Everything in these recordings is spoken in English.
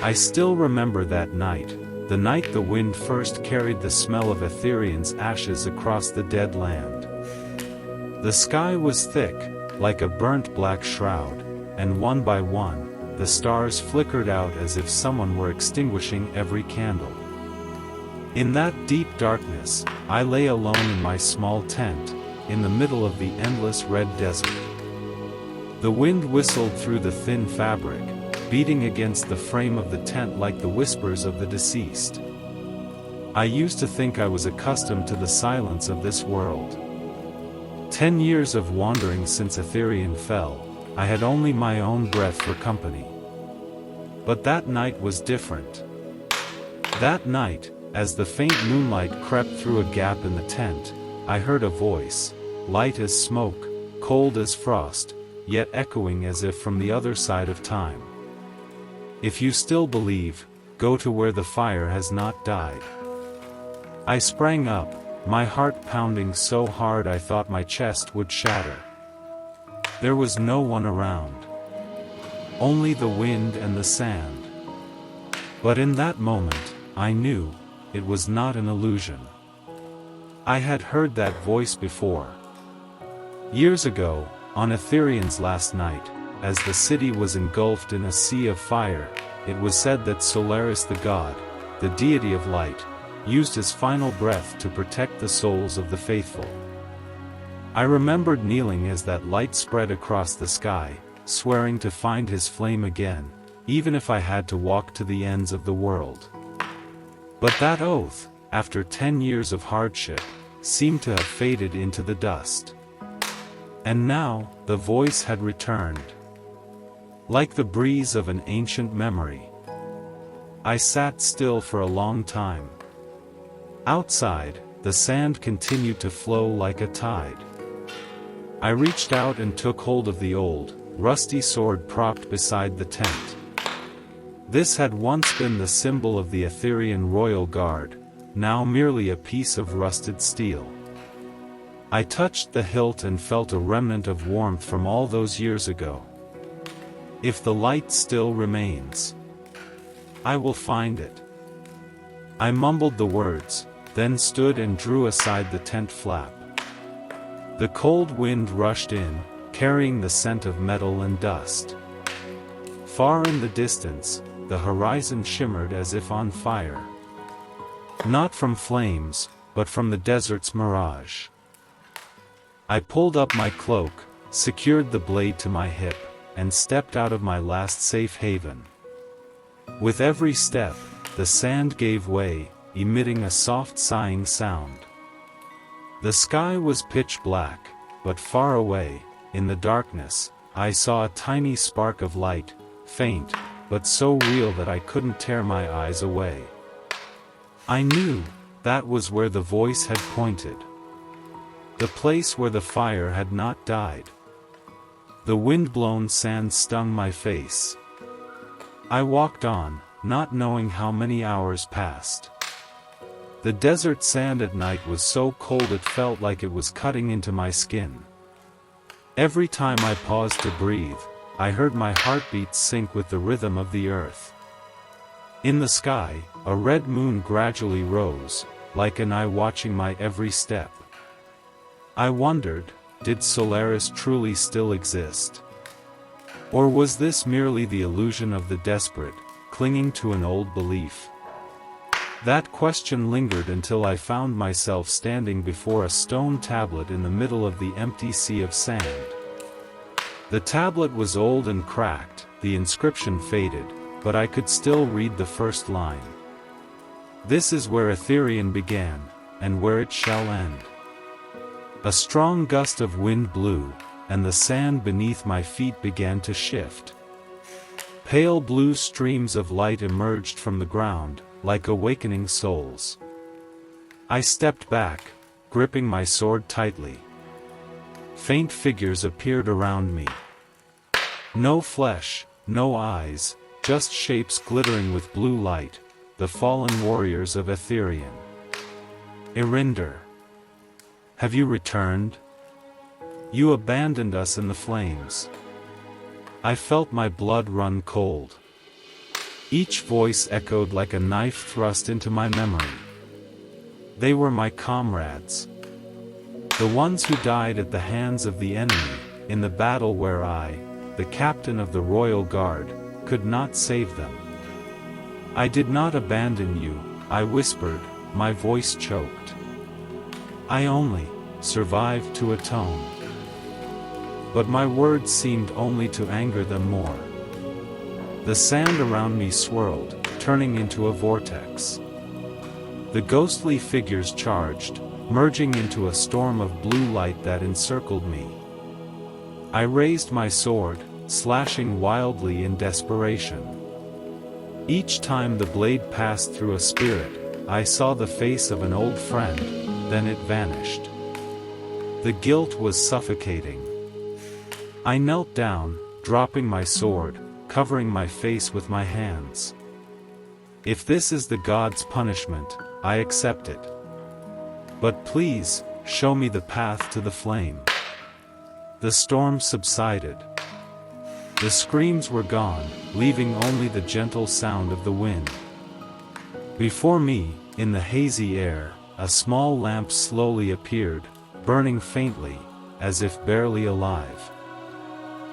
I still remember that night, the night the wind first carried the smell of Aetherion's ashes across the dead land. The sky was thick, like a burnt black shroud, and one by one, the stars flickered out as if someone were extinguishing every candle. In that deep darkness, I lay alone in my small tent, in the middle of the endless red desert. The wind whistled through the thin fabric, beating against the frame of the tent like the whispers of the deceased. I used to think I was accustomed to the silence of this world. 10 years of wandering since Aetherion fell, I had only my own breath for company. But that night was different. That night, as the faint moonlight crept through a gap in the tent, I heard a voice, light as smoke, cold as frost, yet echoing as if from the other side of time. If you still believe, go to where the fire has not died. I sprang up, my heart pounding so hard I thought my chest would shatter. There was no one around. Only the wind and the sand. But in that moment, I knew, it was not an illusion. I had heard that voice before. Years ago, on Aetherion's last night, as the city was engulfed in a sea of fire, it was said that Solaris the god, the deity of light, used his final breath to protect the souls of the faithful. I remembered kneeling as that light spread across the sky, swearing to find his flame again, even if I had to walk to the ends of the world. But that oath, after 10 years of hardship, seemed to have faded into the dust. And now, the voice had returned. Like the breeze of an ancient memory. I sat still for a long time. Outside, the sand continued to flow like a tide. I reached out and took hold of the old, rusty sword propped beside the tent. This had once been the symbol of the Aetherion royal guard, now merely a piece of rusted steel. I touched the hilt and felt a remnant of warmth from all those years ago. If the light still remains, I will find it. I mumbled the words, then stood and drew aside the tent flap. The cold wind rushed in, carrying the scent of metal and dust. Far in the distance, the horizon shimmered as if on fire. Not from flames, but from the desert's mirage. I pulled up my cloak, secured the blade to my hip, and stepped out of my last safe haven. With every step, the sand gave way, emitting a soft sighing sound. The sky was pitch black, but far away, in the darkness, I saw a tiny spark of light, faint, but so real that I couldn't tear my eyes away. I knew, that was where the voice had pointed. The place where the fire had not died. The wind-blown sand stung my face. I walked on, not knowing how many hours passed. The desert sand at night was so cold it felt like it was cutting into my skin. Every time I paused to breathe, I heard my heartbeat sync with the rhythm of the earth. In the sky, a red moon gradually rose, like an eye watching my every step. I wondered, did Solaris truly still exist? Or was this merely the illusion of the desperate, clinging to an old belief? That question lingered until I found myself standing before a stone tablet in the middle of the empty sea of sand. The tablet was old and cracked, the inscription faded, but I could still read the first line. This is where Aetherion began, and where it shall end. A strong gust of wind blew, and the sand beneath my feet began to shift. Pale blue streams of light emerged from the ground, like awakening souls. I stepped back, gripping my sword tightly. Faint figures appeared around me. No flesh, no eyes, just shapes glittering with blue light, the fallen warriors of Aetherion. Erinder. Have you returned? You abandoned us in the flames. I felt my blood run cold. Each voice echoed like a knife thrust into my memory. They were my comrades. The ones who died at the hands of the enemy, in the battle where I, the captain of the royal guard, could not save them. I did not abandon you, I whispered, my voice choked. I only survived to atone. But my words seemed only to anger them more. The sand around me swirled, turning into a vortex. The ghostly figures charged, merging into a storm of blue light that encircled me. I raised my sword, slashing wildly in desperation. Each time the blade passed through a spirit, I saw the face of an old friend, then it vanished. The guilt was suffocating. I knelt down, dropping my sword, covering my face with my hands. If this is the god's punishment, I accept it. But please, show me the path to the flame. The storm subsided. The screams were gone, leaving only the gentle sound of the wind. Before me, in the hazy air, a small lamp slowly appeared, burning faintly, as if barely alive.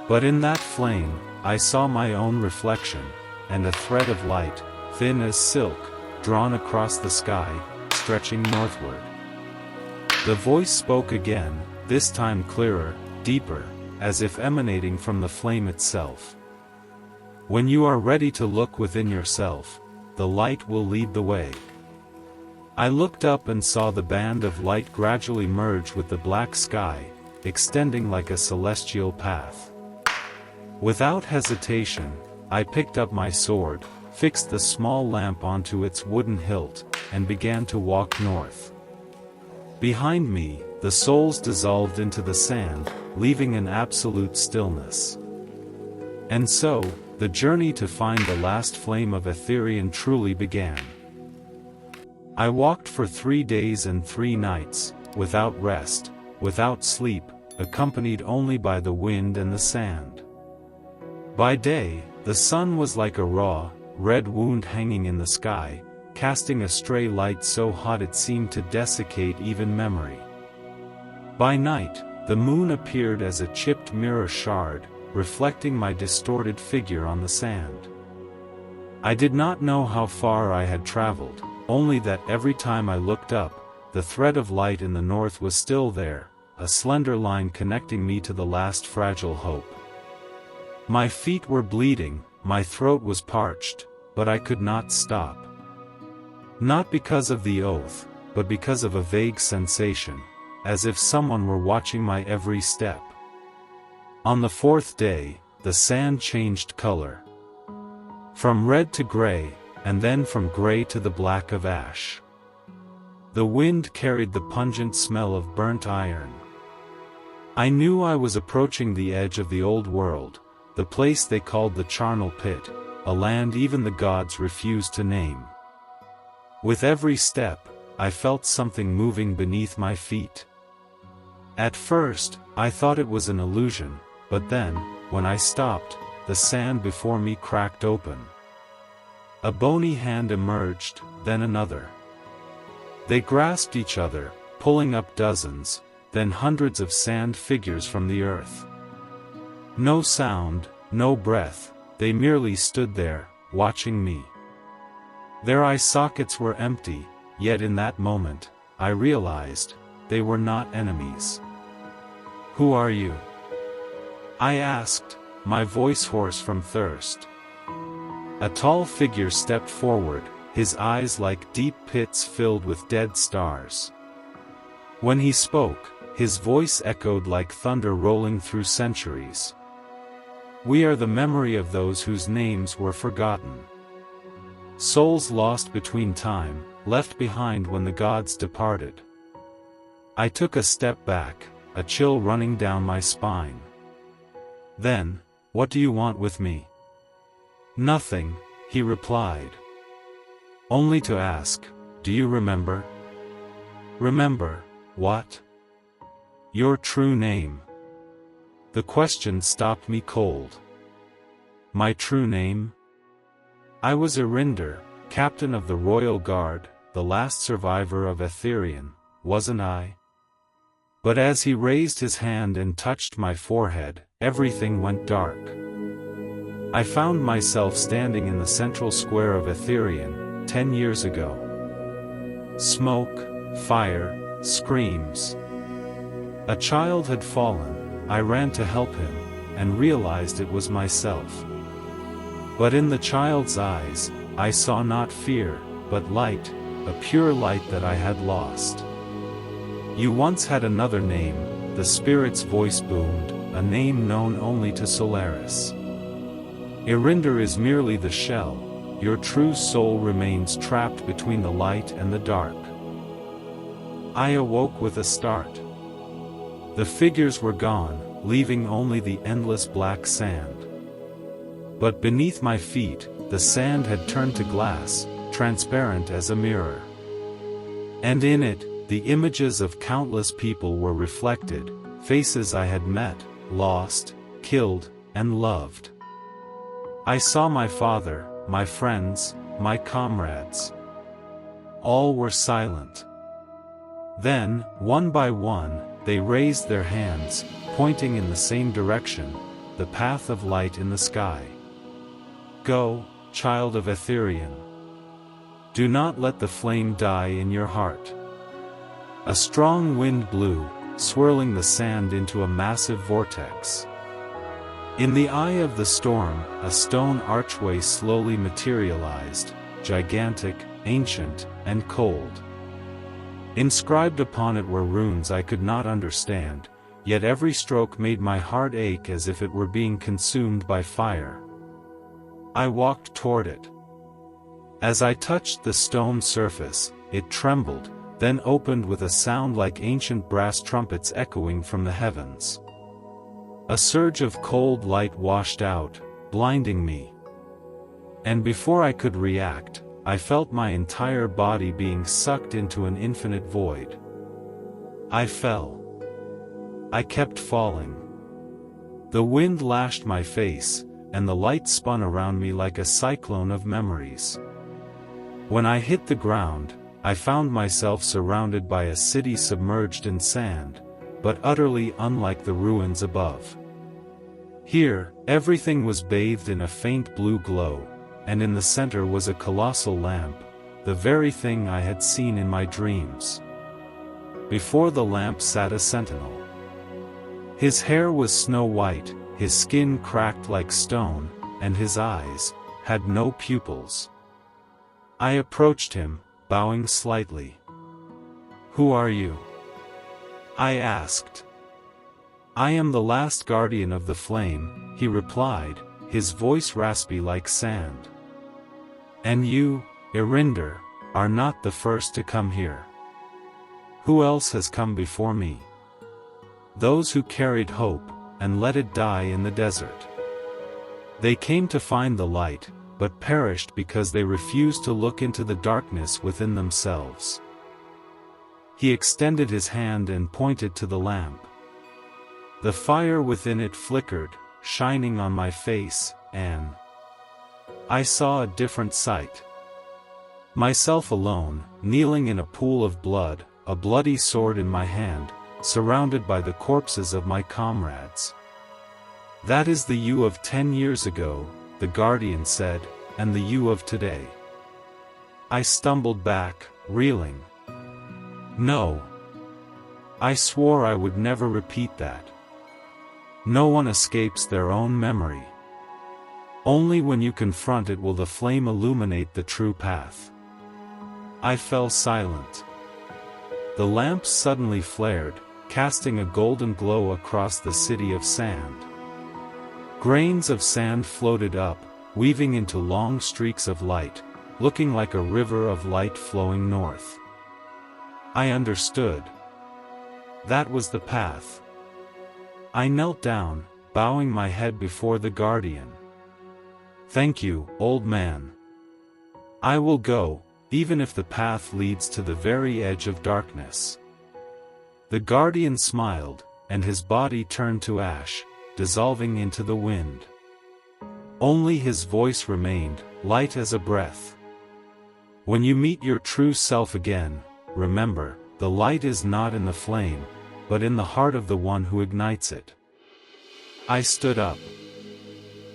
But in that flame, I saw my own reflection, and a thread of light, thin as silk, drawn across the sky, stretching northward. The voice spoke again, this time clearer, deeper, as if emanating from the flame itself. When you are ready to look within yourself, the light will lead the way. I looked up and saw the band of light gradually merge with the black sky, extending like a celestial path. Without hesitation, I picked up my sword, fixed the small lamp onto its wooden hilt, and began to walk north. Behind me, the souls dissolved into the sand, leaving an absolute stillness. And so, the journey to find the last flame of Aetherion truly began. I walked for 3 days and 3 nights, without rest, without sleep, accompanied only by the wind and the sand. By day, the sun was like a raw, red wound hanging in the sky, casting a stray light so hot it seemed to desiccate even memory. By night, the moon appeared as a chipped mirror shard, reflecting my distorted figure on the sand. I did not know how far I had traveled, only that every time I looked up, the thread of light in the north was still there, a slender line connecting me to the last fragile hope. My feet were bleeding, my throat was parched, but I could not stop. Not because of the oath, but because of a vague sensation, as if someone were watching my every step. On the 4th day, the sand changed color. From red to gray, and then from gray to the black of ash. The wind carried the pungent smell of burnt iron. I knew I was approaching the edge of the old world, the place they called the charnel pit, a land even the gods refused to name. With every step, I felt something moving beneath my feet. At first, I thought it was an illusion, but then, when I stopped, the sand before me cracked open. A bony hand emerged, then another. They grasped each other, pulling up dozens, then hundreds of sand figures from the earth. No sound, no breath, they merely stood there, watching me. Their eye sockets were empty, yet in that moment, I realized, they were not enemies. "Who are you?" I asked, my voice hoarse from thirst. A tall figure stepped forward, his eyes like deep pits filled with dead stars. When he spoke, his voice echoed like thunder rolling through centuries. "We are the memory of those whose names were forgotten. Souls lost between time, left behind when the gods departed." I took a step back, a chill running down my spine. "Then, what do you want with me?" "Nothing," he replied. "Only to ask, do you remember?" "Remember, what?" "Your true name." The question stopped me cold. "My true name?" I was Erinder, captain of the Royal Guard, the last survivor of Aetherion, wasn't I? But as he raised his hand and touched my forehead, everything went dark. I found myself standing in the central square of Aetherion, 10 years ago. Smoke, fire, screams. A child had fallen. I ran to help him, and realized it was myself. But in the child's eyes, I saw not fear, but light, a pure light that I had lost. You once had another name, the spirit's voice boomed, a name known only to Solaris. Erinder is merely the shell, your true soul remains trapped between the light and the dark. I awoke with a start. The figures were gone, leaving only the endless black sand. But beneath my feet, the sand had turned to glass, transparent as a mirror. And in it, the images of countless people were reflected, faces I had met, lost, killed, and loved. I saw my father, my friends, my comrades. All were silent. Then, one by one, they raised their hands, pointing in the same direction, the path of light in the sky. Go, child of Aetherion. Do not let the flame die in your heart. A strong wind blew, swirling the sand into a massive vortex. In the eye of the storm, a stone archway slowly materialized, gigantic, ancient, and cold. Inscribed upon it were runes I could not understand, yet every stroke made my heart ache as if it were being consumed by fire. I walked toward it. As I touched the stone surface, it trembled, then opened with a sound like ancient brass trumpets echoing from the heavens. A surge of cold light washed out, blinding me. And before I could react, I felt my entire body being sucked into an infinite void. I fell. I kept falling. The wind lashed my face, and the light spun around me like a cyclone of memories. When I hit the ground, I found myself surrounded by a city submerged in sand, but utterly unlike the ruins above. Here, everything was bathed in a faint blue glow, and in the center was a colossal lamp, the very thing I had seen in my dreams. Before the lamp sat a sentinel. His hair was snow white, his skin cracked like stone, and his eyes had no pupils. I approached him, bowing slightly. "Who are you?" I asked. "I am the last guardian of the flame," he replied, his voice raspy like sand. "And you, Erinder, are not the first to come here. Who else has come before me? Those who carried hope, and let it die in the desert. They came to find the light, but perished because they refused to look into the darkness within themselves." He extended his hand and pointed to the lamp. The fire within it flickered, shining on my face, and I saw a different sight. Myself alone, kneeling in a pool of blood, a bloody sword in my hand, surrounded by the corpses of my comrades. "That is the you of 10 years ago," the guardian said, "and the you of today." I stumbled back, reeling. No. I swore I would never repeat that. No one escapes their own memory. Only when you confront it will the flame illuminate the true path. I fell silent. The lamp suddenly flared, casting a golden glow across the city of sand. Grains of sand floated up, weaving into long streaks of light, looking like a river of light flowing north. I understood. That was the path. I knelt down, bowing my head before the guardian. "Thank you, old man. I will go, even if the path leads to the very edge of darkness." The guardian smiled, and his body turned to ash, dissolving into the wind. Only his voice remained, light as a breath. When you meet your true self again, remember, the light is not in the flame, but in the heart of the one who ignites it. I stood up.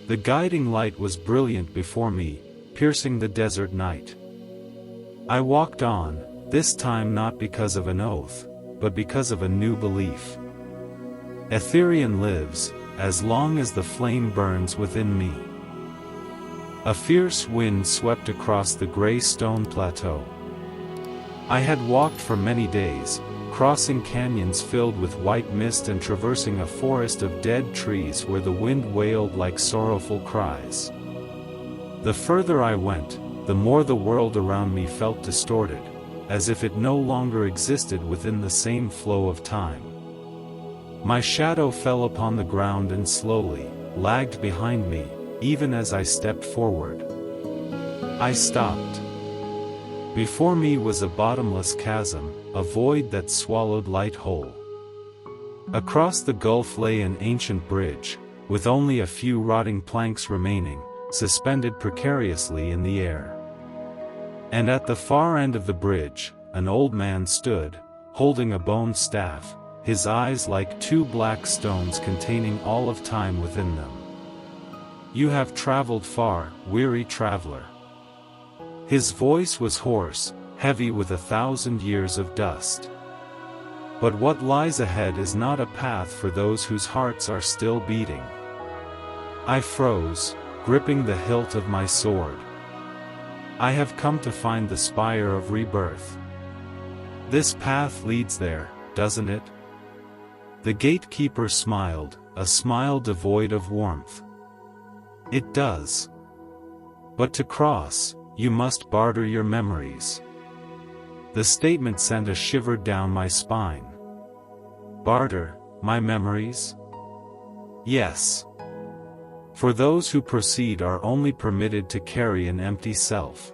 The guiding light was brilliant before me, piercing the desert night. I walked on, this time not because of an oath, but because of a new belief. Aetherion lives, as long as the flame burns within me. A fierce wind swept across the gray stone plateau. I had walked for many days, crossing canyons filled with white mist and traversing a forest of dead trees where the wind wailed like sorrowful cries. The further I went, the more the world around me felt distorted, as if it no longer existed within the same flow of time. My shadow fell upon the ground and slowly lagged behind me, even as I stepped forward. I stopped. Before me was a bottomless chasm, a void that swallowed light whole. Across the gulf lay an ancient bridge, with only a few rotting planks remaining, suspended precariously in the air. And at the far end of the bridge, an old man stood, holding a bone staff, his eyes like two black stones containing all of time within them. "You have traveled far, weary traveler." His voice was hoarse, heavy with 1,000 years of dust. But what lies ahead is not a path for those whose hearts are still beating. I froze, gripping the hilt of my sword. I have come to find the spire of rebirth. This path leads there, doesn't it? The gatekeeper smiled, a smile devoid of warmth. It does. But to cross, you must barter your memories. The statement sent a shiver down my spine. Barter, my memories? Yes. For those who proceed are only permitted to carry an empty self.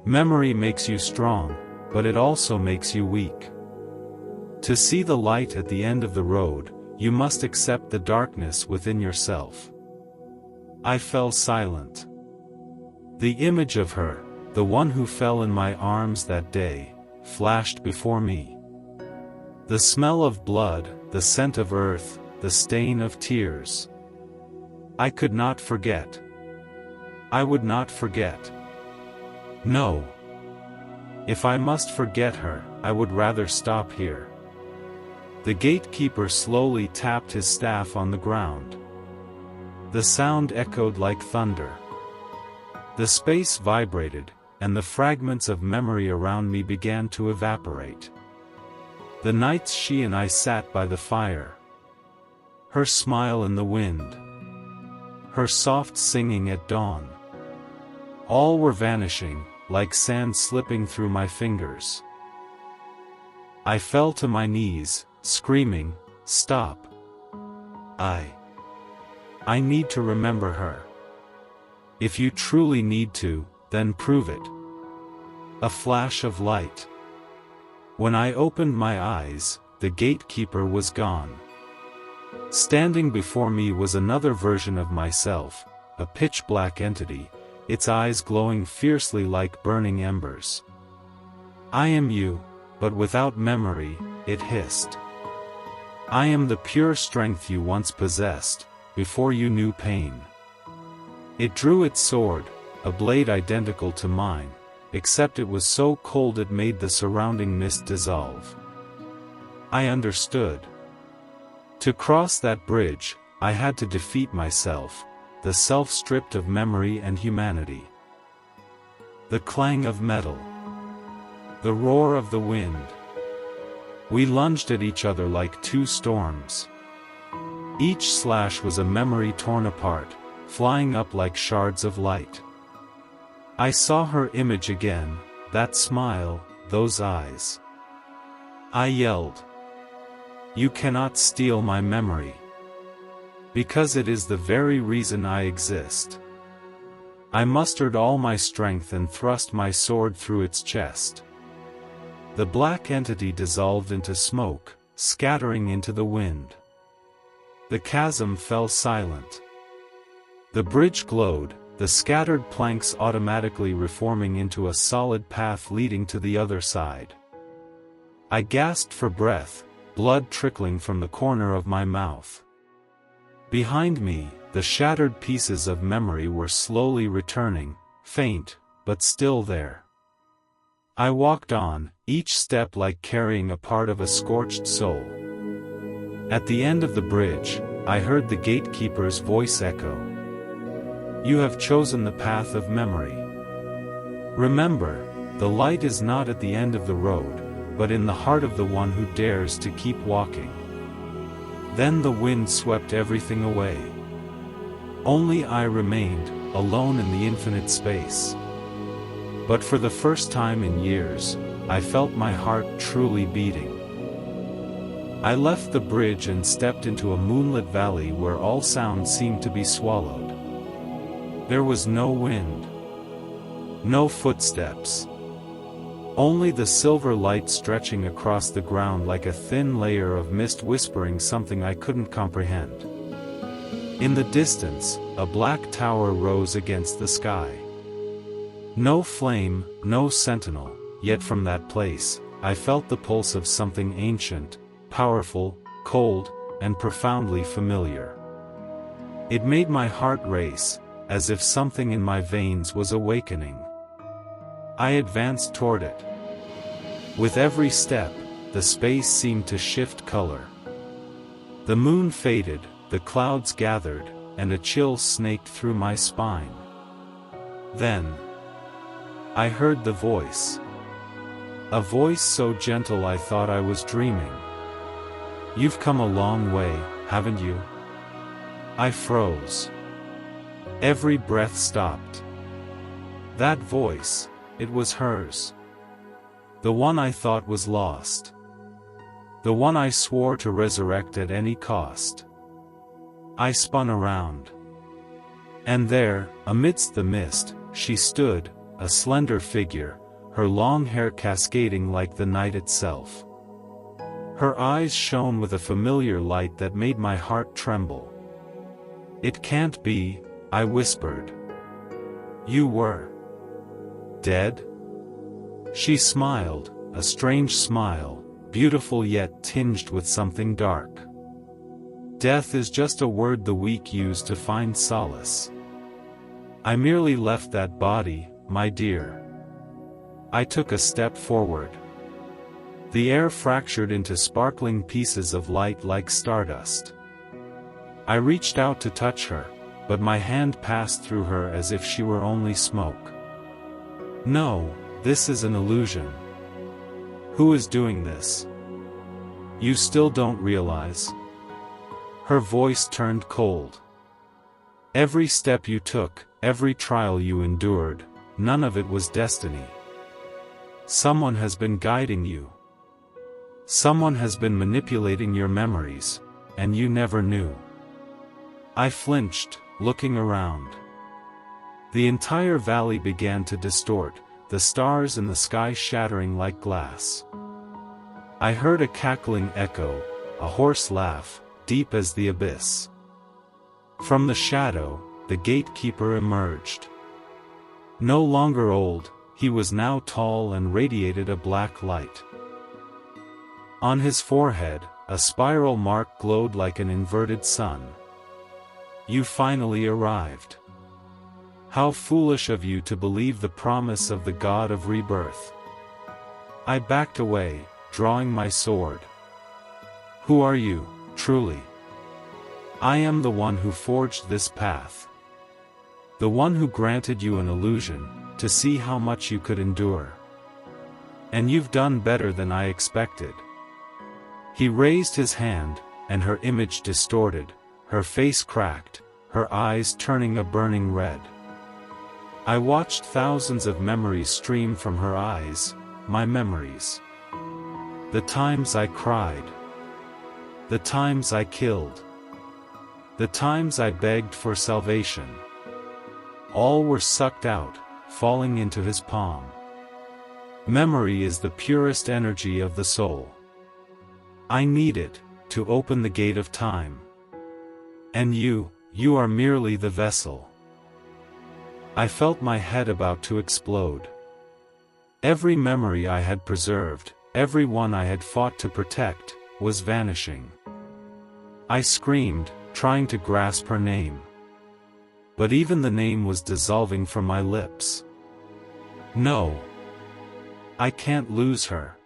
Memory makes you strong, but it also makes you weak. To see the light at the end of the road, you must accept the darkness within yourself. I fell silent. The image of her, the one who fell in my arms that day, flashed before me. The smell of blood, the scent of earth, the stain of tears. I could not forget. I would not forget. No. If I must forget her, I would rather stop here. The gatekeeper slowly tapped his staff on the ground. The sound echoed like thunder. The space vibrated, and the fragments of memory around me began to evaporate. The nights she and I sat by the fire. Her smile in the wind. Her soft singing at dawn. All were vanishing, like sand slipping through my fingers. I fell to my knees, screaming, "Stop! I need to remember her." If you truly need to, then prove it. A flash of light. When I opened my eyes, the gatekeeper was gone. Standing before me was another version of myself, a pitch-black entity, its eyes glowing fiercely like burning embers. "I am you," but without memory, it hissed. "I am the pure strength you once possessed, before you knew pain." It drew its sword, a blade identical to mine, except it was so cold it made the surrounding mist dissolve. I understood. To cross that bridge, I had to defeat myself, the self stripped of memory and humanity. The clang of metal. The roar of the wind. We lunged at each other like two storms. Each slash was a memory torn apart, flying up like shards of light. I saw her image again, that smile, those eyes. I yelled. "You cannot steal my memory. Because it is the very reason I exist." I mustered all my strength and thrust my sword through its chest. The black entity dissolved into smoke, scattering into the wind. The chasm fell silent. The bridge glowed, the scattered planks automatically reforming into a solid path leading to the other side. I gasped for breath, blood trickling from the corner of my mouth. Behind me, the shattered pieces of memory were slowly returning, faint, but still there. I walked on, each step like carrying a part of a scorched soul. At the end of the bridge, I heard the gatekeeper's voice echo. You have chosen the path of memory. Remember, the light is not at the end of the road, but in the heart of the one who dares to keep walking. Then the wind swept everything away. Only I remained, alone in the infinite space. But for the first time in years, I felt my heart truly beating. I left the bridge and stepped into a moonlit valley where all sound seemed to be swallowed. There was no wind. No footsteps. Only the silver light stretching across the ground like a thin layer of mist whispering something I couldn't comprehend. In the distance, a black tower rose against the sky. No flame, no sentinel, yet from that place, I felt the pulse of something ancient, powerful, cold, and profoundly familiar. It made my heart race, as if something in my veins was awakening. I advanced toward it. With every step, the space seemed to shift color. The moon faded, the clouds gathered, and a chill snaked through my spine. Then, I heard the voice. A voice so gentle I thought I was dreaming. You've come a long way, haven't you? I froze. Every breath stopped. That voice, it was hers. The one I thought was lost. The one I swore to resurrect at any cost. I spun around. And there, amidst the mist, she stood, a slender figure, her long hair cascading like the night itself. Her eyes shone with a familiar light that made my heart tremble. It can't be, I whispered. You were dead? She smiled, a strange smile, beautiful yet tinged with something dark. Death is just a word the weak use to find solace. I merely left that body, my dear. I took a step forward. The air fractured into sparkling pieces of light like stardust. I reached out to touch her, but my hand passed through her as if she were only smoke. No, this is an illusion. Who is doing this? You still don't realize? Her voice turned cold. Every step you took, every trial you endured, none of it was destiny. Someone has been guiding you. Someone has been manipulating your memories, and you never knew. I flinched, looking around. The entire valley began to distort, the stars in the sky shattering like glass. I heard a cackling echo, a hoarse laugh, deep as the abyss. From the shadow, the gatekeeper emerged. No longer old, he was now tall and radiated a black light. On his forehead, a spiral mark glowed like an inverted sun. You finally arrived. How foolish of you to believe the promise of the god of rebirth. I backed away, drawing my sword. Who are you, truly? I am the one who forged this path. The one who granted you an illusion, to see how much you could endure. And you've done better than I expected. He raised his hand, and her image distorted, her face cracked, her eyes turning a burning red. I watched thousands of memories stream from her eyes, my memories. The times I cried. The times I killed. The times I begged for salvation. All were sucked out, falling into his palm. Memory is the purest energy of the soul. I need it, to open the gate of time. And you, You are merely the vessel. I felt my head about to explode. Every memory I had preserved, every one I had fought to protect, was vanishing. I screamed, trying to grasp her name. But even the name was dissolving from my lips. No. I can't lose her.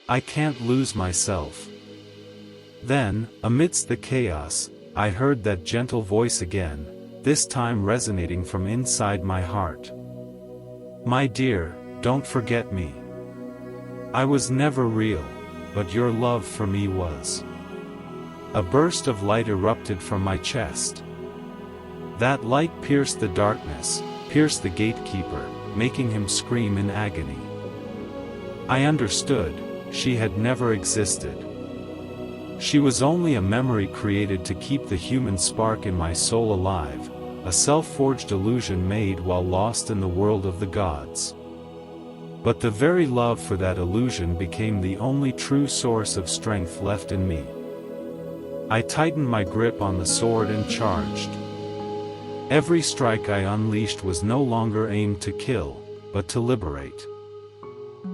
I can't lose myself. Then, amidst the chaos, I heard that gentle voice again, this time resonating from inside my heart. My dear, don't forget me. I was never real, but your love for me was. A burst of light erupted from my chest. That light pierced the darkness, pierced the gatekeeper, making him scream in agony. I understood, she had never existed. She was only a memory created to keep the human spark in my soul alive, a self-forged illusion made while lost in the world of the gods. But the very love for that illusion became the only true source of strength left in me. I tightened my grip on the sword and charged. Every strike I unleashed was no longer aimed to kill, but to liberate.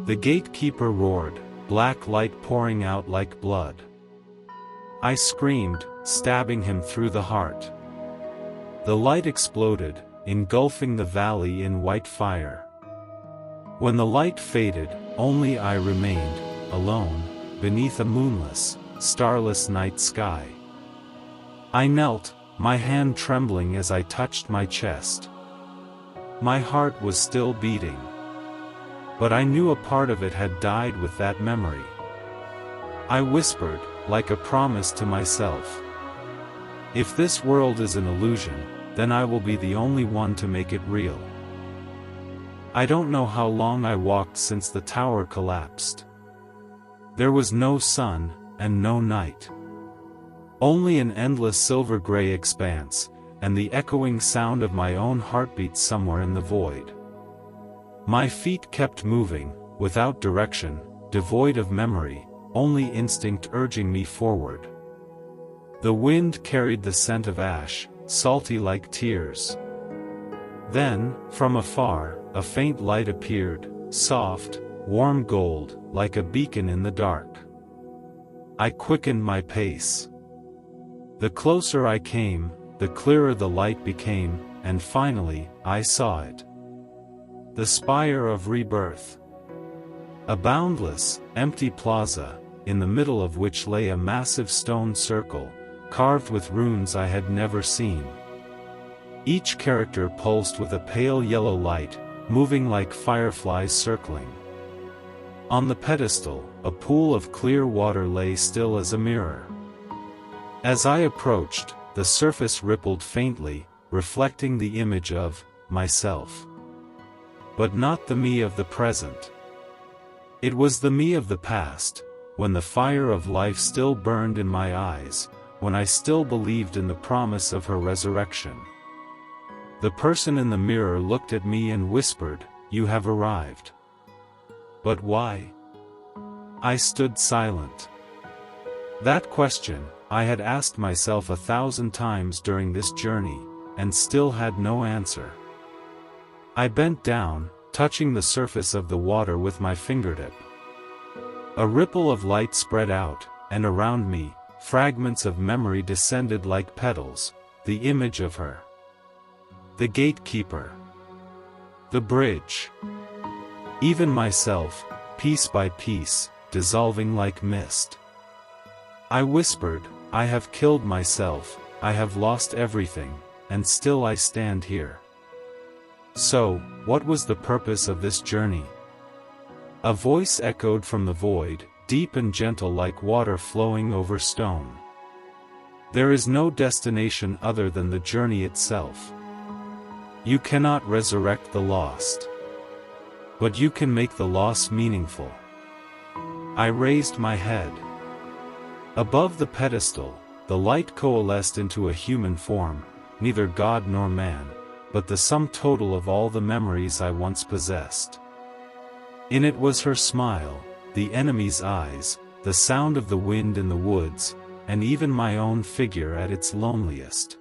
The gatekeeper roared, black light pouring out like blood. I screamed, stabbing him through the heart. The light exploded, engulfing the valley in white fire. When the light faded, only I remained, alone, beneath a moonless, starless night sky. I knelt, my hand trembling as I touched my chest. My heart was still beating. But I knew a part of it had died with that memory. I whispered, like a promise to myself. If this world is an illusion, then I will be the only one to make it real. I don't know how long I walked since the tower collapsed. There was no sun, and no night. Only an endless silver-gray expanse, and the echoing sound of my own heartbeat somewhere in the void. My feet kept moving, without direction, devoid of memory, only instinct urging me forward. The wind carried the scent of ash, salty like tears. Then, from afar, a faint light appeared, soft, warm gold, like a beacon in the dark. I quickened my pace. The closer I came, the clearer the light became, and finally, I saw it. The spire of rebirth. A boundless, empty plaza, in the middle of which lay a massive stone circle, carved with runes I had never seen. Each character pulsed with a pale yellow light, moving like fireflies circling. On the pedestal, a pool of clear water lay still as a mirror. As I approached, the surface rippled faintly, reflecting the image of myself. But not the me of the present. It was the me of the past, when the fire of life still burned in my eyes, when I still believed in the promise of her resurrection. The person in the mirror looked at me and whispered, "You have arrived." But why? I stood silent. That question, I had asked myself 1,000 times during this journey, and still had no answer. I bent down, touching the surface of the water with my fingertip. A ripple of light spread out, and around me, fragments of memory descended like petals, the image of her. The gatekeeper. The bridge. Even myself, piece by piece, dissolving like mist. I whispered, "I have killed myself, I have lost everything, and still I stand here." So, what was the purpose of this journey? A voice echoed from the void, deep and gentle like water flowing over stone. There is no destination other than the journey itself. You cannot resurrect the lost. But you can make the loss meaningful. I raised my head. Above the pedestal, the light coalesced into a human form, neither god nor man, but the sum total of all the memories I once possessed. In it was her smile, the enemy's eyes, the sound of the wind in the woods, and even my own figure at its loneliest.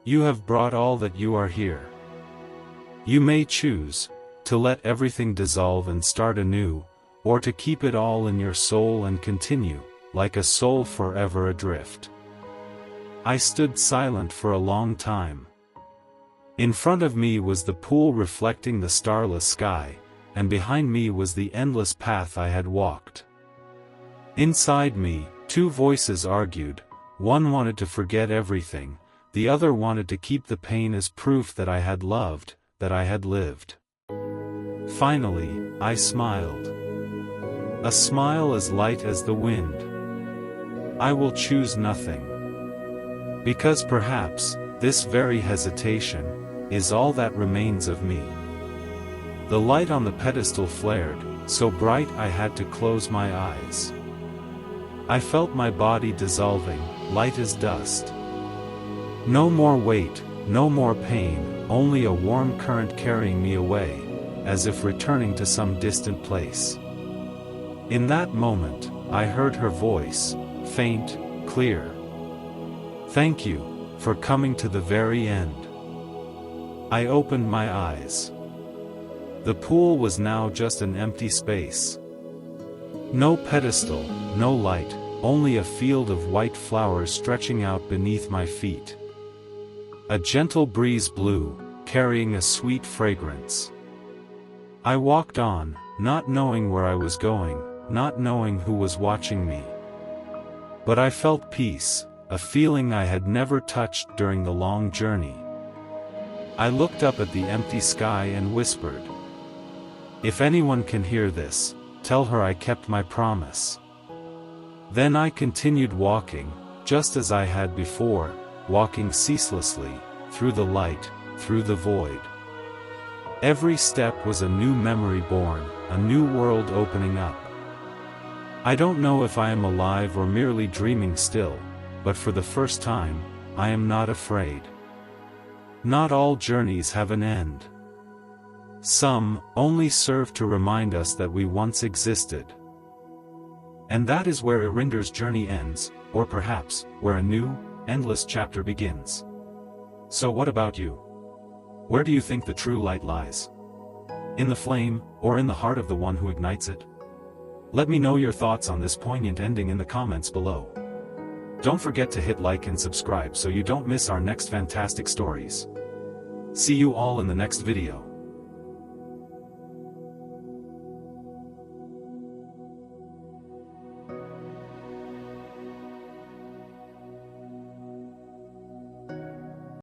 You have brought all that you are here. You may choose to let everything dissolve and start anew, or to keep it all in your soul and continue, like a soul forever adrift. I stood silent for a long time. In front of me was the pool reflecting the starless sky, and behind me was the endless path I had walked. Inside me, two voices argued. One wanted to forget everything, the other wanted to keep the pain as proof that I had loved, that I had lived. Finally, I smiled. A smile as light as the wind. I will choose nothing. Because perhaps, this very hesitation is all that remains of me. The light on the pedestal flared, so bright I had to close my eyes. I felt my body dissolving, light as dust. No more weight, no more pain, only a warm current carrying me away, as if returning to some distant place. In that moment, I heard her voice, faint, clear. Thank you, for coming to the very end. I opened my eyes. The pool was now just an empty space. No pedestal, no light, only a field of white flowers stretching out beneath my feet. A gentle breeze blew, carrying a sweet fragrance. I walked on, not knowing where I was going, not knowing who was watching me. But I felt peace, a feeling I had never touched during the long journey. I looked up at the empty sky and whispered, "If anyone can hear this, tell her I kept my promise." Then I continued walking, just as I had before, walking ceaselessly, through the light, through the void. Every step was a new memory born, a new world opening up. I don't know if I am alive or merely dreaming still, but for the first time, I am not afraid. Not all journeys have an end. Some only serve to remind us that we once existed. And that is where Irinder's journey ends, or perhaps, where a new, endless chapter begins. So what about you? Where do you think the true light lies? In the flame, or in the heart of the one who ignites it? Let me know your thoughts on this poignant ending in the comments below. Don't forget to hit like and subscribe so you don't miss our next fantastic stories. See you all in the next video.